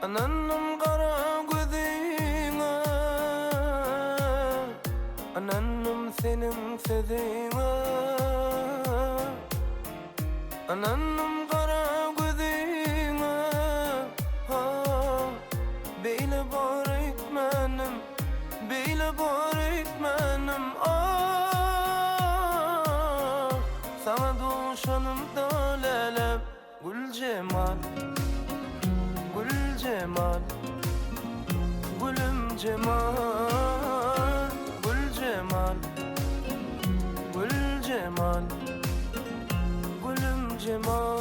Ananım kara gözüne, ananım senin sözüne. Ananım kara gözüne, beyle bar etmenim, beyle bar etmenim. Sana duşanım dalelem gül cemal, gül cemal, gülüm cemal, gül cemal, gül cemal, gülüm cemal.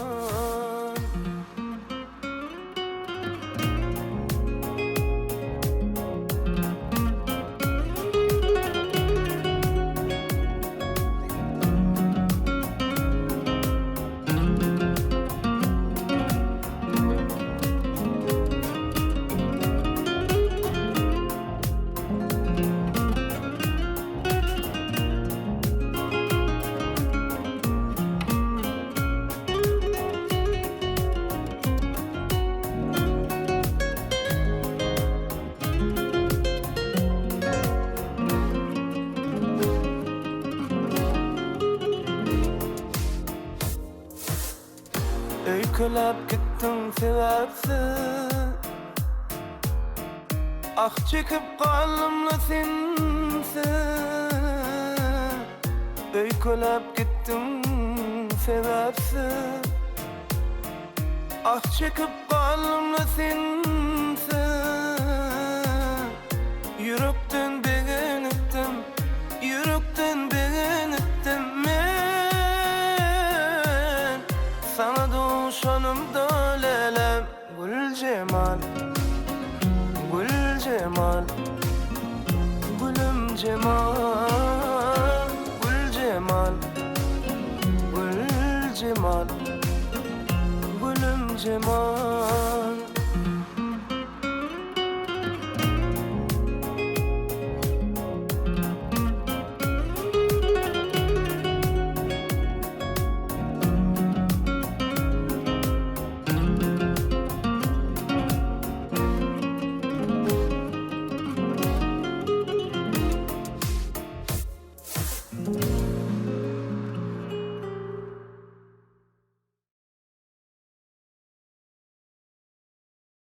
Öykülep gittim sebepsiz, ah çekip kalımla sensiz. Öykülep gittim sebepsiz, ah çekip kalımla sensiz. Yürekten begen ettim, yürekten begen ettim men. Sana duşanım dalelem gül cemal, gül cemal, gülüm cemal, gül cemal, gül cemal, gülüm cemal.